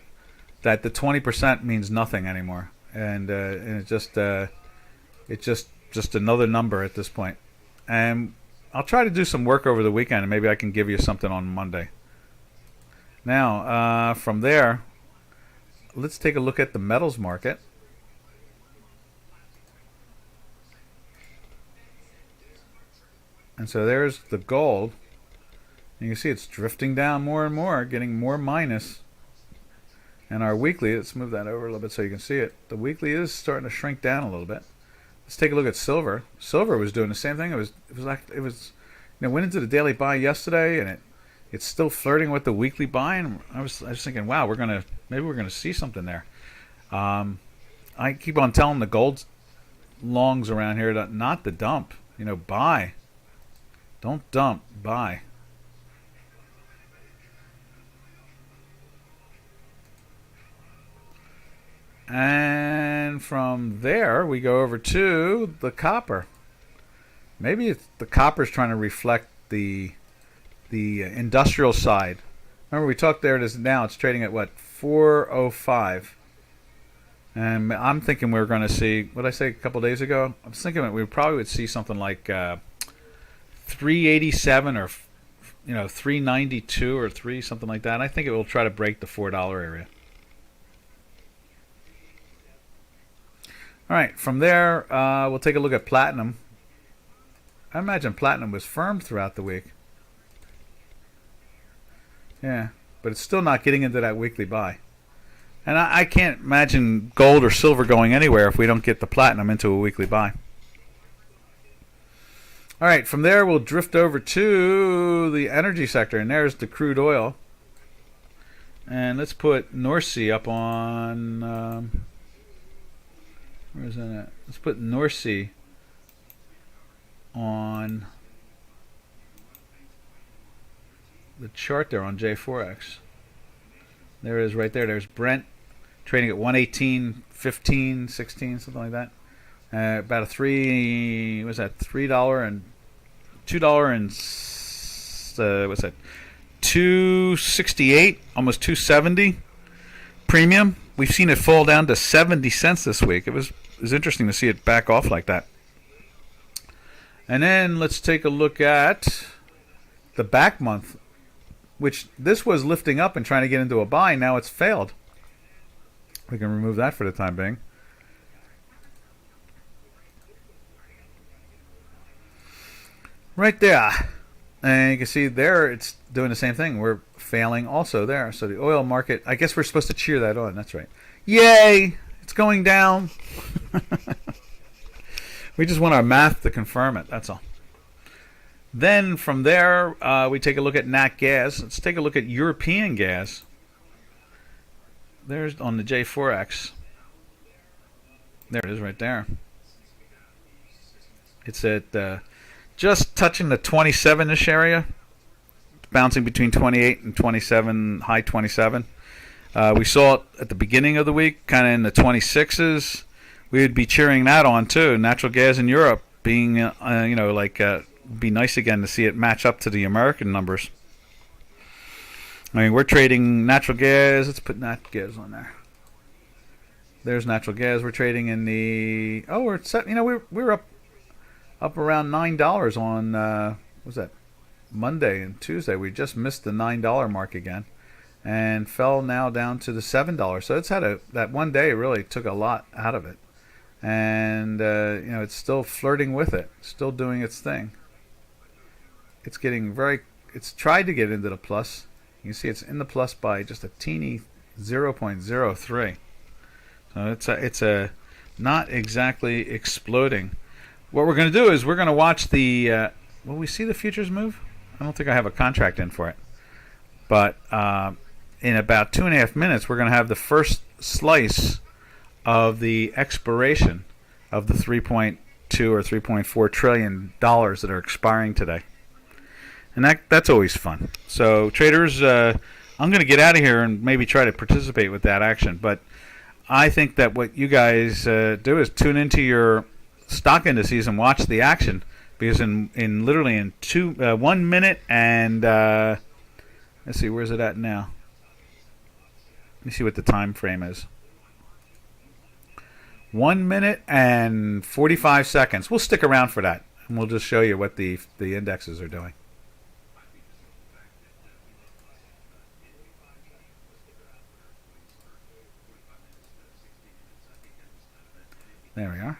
that the 20% means nothing anymore. And it's just another number at this point. And I'll try to do some work over the weekend, and maybe I can give you something on Monday. Now, from there, let's take a look at the metals market. And so there's the gold. And you can see it's drifting down more and more, getting more minus. And our weekly, let's move that over a little bit so you can see it. The weekly is starting to shrink down a little bit. Let's take a look at silver. Silver was doing the same thing. It was went into the daily buy yesterday, and it's still flirting with the weekly buy. And I was thinking, wow, maybe we're gonna see something there. I keep on telling the gold longs around here that not to dump. Buy. Don't dump. Buy. And from there, we go over to the copper. Maybe the copper's trying to reflect the industrial side. Remember, we talked there. It is now. It's trading at what, 405. And I'm thinking we're going to see. What did I say a couple days ago? I was thinking that we probably would see something like 387 or $3.92 or three something like that. I think it will try to break the $4 area. All right, from there we'll take a look at platinum. I imagine platinum was firm throughout the week. Yeah, but it's still not getting into that weekly buy. And I can't imagine gold or silver going anywhere if we don't get the platinum into a weekly buy. All right, from there we'll drift over to the energy sector, and there's the crude oil. And let's put North Sea up on... where's that at? Let's put North Sea on the chart there on J4X. There it is right there. There's Brent trading at 118.15, 16, something like that. About a $3 and $2 and what's that? 268, almost 270 premium. We've seen it fall down to 70 cents this week. It was interesting to see it back off like that. And then let's take a look at the back month, which this was lifting up and trying to get into a buy. Now it's failed. We can remove that for the time being. Right there. And you can see there it's doing the same thing. We're failing also there. So the oil market, I guess we're supposed to cheer that on. That's right. Yay! It's going down. We just want our math to confirm it. That's all. Then from there, we take a look at nat gas. Let's take a look at European gas. There's on the J4X. There it is right there. It's at just touching the 27-ish area. Bouncing between 28 and 27, high 27. We saw it at the beginning of the week, kind of in the 26s. We would be cheering that on too. Natural gas in Europe being, be nice again to see it match up to the American numbers. I mean, we're trading natural gas. Let's put nat gas on there. There's natural gas. We're trading in the we're set. We're up around $9 on what was that? Monday and Tuesday. We just missed the $9 mark again, and fell now down to the $7. So it's had that one day really took a lot out of it, and it's still flirting with it, still doing its thing. It's tried to get into the plus. You can see it's in the plus by just a teeny 0.03. So it's a not exactly exploding. What we're going to do is we're going to watch the. Will we see the futures move? I don't think I have a contract in for it. But in about 2.5 minutes, we're going to have the first slice of the expiration of the 3.2 or 3.4 trillion dollars that are expiring today. And that's always fun. So traders, I'm going to get out of here and maybe try to participate with that action. But I think that what you guys do is tune into your stock indices and watch the action, because in literally in 1 minute and let's see, where's it at now? Let me see what the time frame is. 1 minute and 45 seconds. We'll stick around for that, and we'll just show you what the indexes are doing. There we are.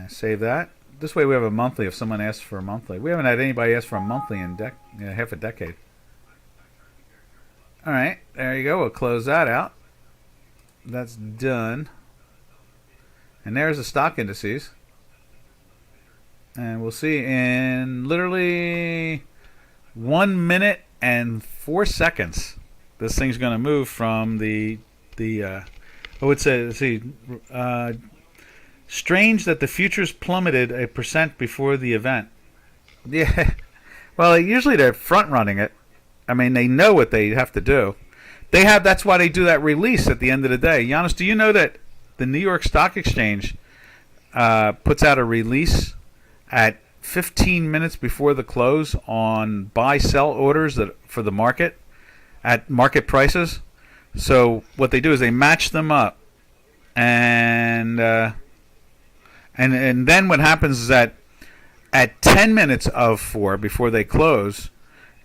Save that. This way we have a monthly if someone asks for a monthly. We haven't had anybody ask for a monthly in half a decade. All right, there you go. We'll close that out. That's done. And there's the stock indices. And we'll see in literally 1 minute and 4 seconds, this thing's going to move from strange that the futures plummeted 1% before the event. Yeah, well, usually they're front running it. I mean, they know what they have to do. That's why they do that release at the end of the day. Giannis, do you know that the New York Stock Exchange puts out a release at 15 minutes before the close on buy-sell orders for the market at market prices? So what they do is they match them up, and then what happens is that at 10 minutes of 4 before they close,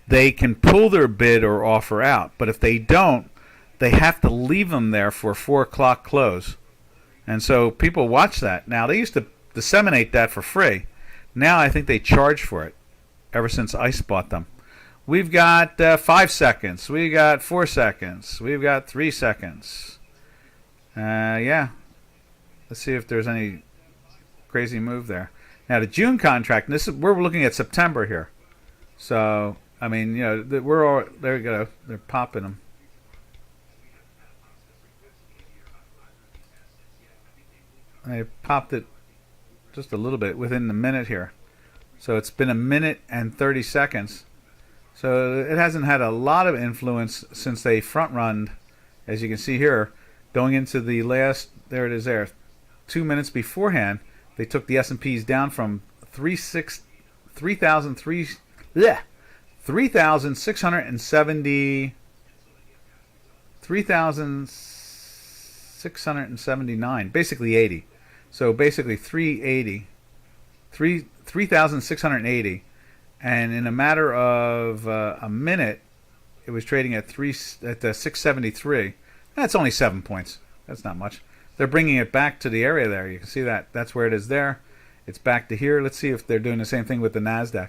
they can pull their bid or offer out. But if they don't, they have to leave them there for 4 o'clock close. And so people watch that. Now, they used to disseminate that for free. Now I think they charge for it ever since ICE bought them. We've got 5 seconds. We've got 4 seconds. We've got 3 seconds. Yeah. Let's see if there's any crazy move there. Now, the June contract, we're looking at September here. So, I mean, you know, there we go. They're popping them. They popped it just a little bit within the minute here. So it's been 1 minute and 30 seconds. So it hasn't had a lot of influence since they front-runned, as you can see here, going into the last, there it is there, 2 minutes beforehand. They took the S&Ps down from 3,679, basically 80. So basically 3,680, and in a matter of a minute, it was trading at 673. That's only 7 points. That's not much. They're bringing it back to the area there. You can see that. That's where it is there. It's back to here. Let's see if they're doing the same thing with the NASDAQ.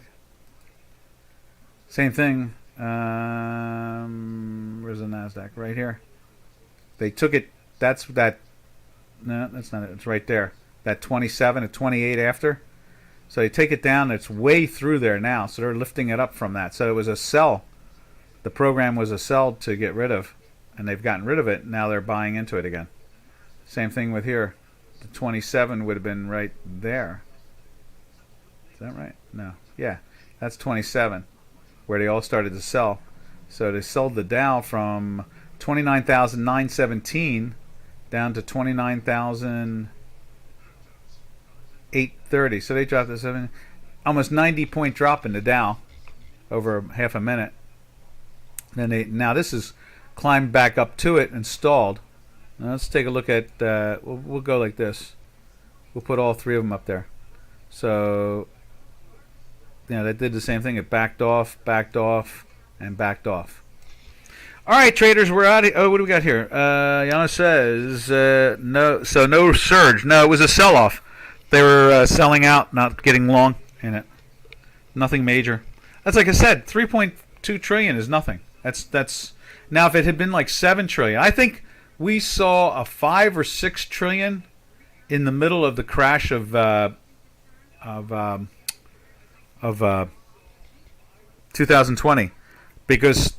Same thing. Where's the NASDAQ? Right here. They took it. That's that. No, that's not it. It's right there. That 27 at 28 after. So they take it down. It's way through there now. So they're lifting it up from that. So it was a sell. The program was a sell to get rid of. And they've gotten rid of it. Now they're buying into it again. Same thing with here. The 27 would have been right there. Is that right? No. Yeah. That's 27. Where they all started to sell. So they sold the Dow from 29,917 down to 29,830. So they dropped the almost 90-point drop in the Dow over half a minute. Then now this is climbed back up to it and stalled. Now let's take a look at. We'll go like this. We'll put all three of them up there. So yeah, that did the same thing. It backed off, and backed off. All right, traders, we're out. Oh, what do we got here? Yana says no. So no surge. No, it was a sell-off. They were selling out, not getting long in it. Nothing major. That's like I said. 3.2 trillion is nothing. That's now if it had been like 7 trillion, I think we saw a 5 or 6 trillion in the middle of the crash of 2020 because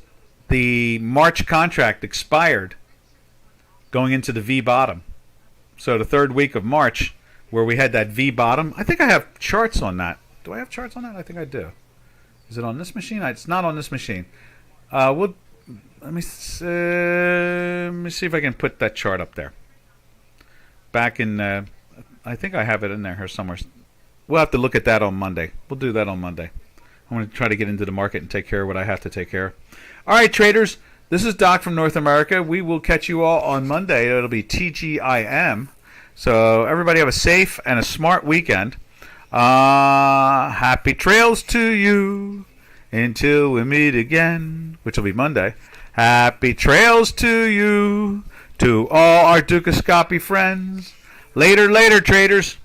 the March contract expired going into the V bottom. So the third week of March, where we had that V bottom, I think I have charts on that. Do I have charts on that? I think I do. Is it on this machine? It's not on this machine. Let me see if I can put that chart up there. Back in, I think I have it in there here somewhere. We'll have to look at that on Monday. We'll do that on Monday. I'm going to try to get into the market and take care of what I have to take care of. All right, traders. This is Doc from North America. We will catch you all on Monday. It'll be TGIM. So everybody have a safe and a smart weekend. Happy trails to you until we meet again, which will be Monday. Happy trails to you, to all our Dukascopy friends. Later, traders.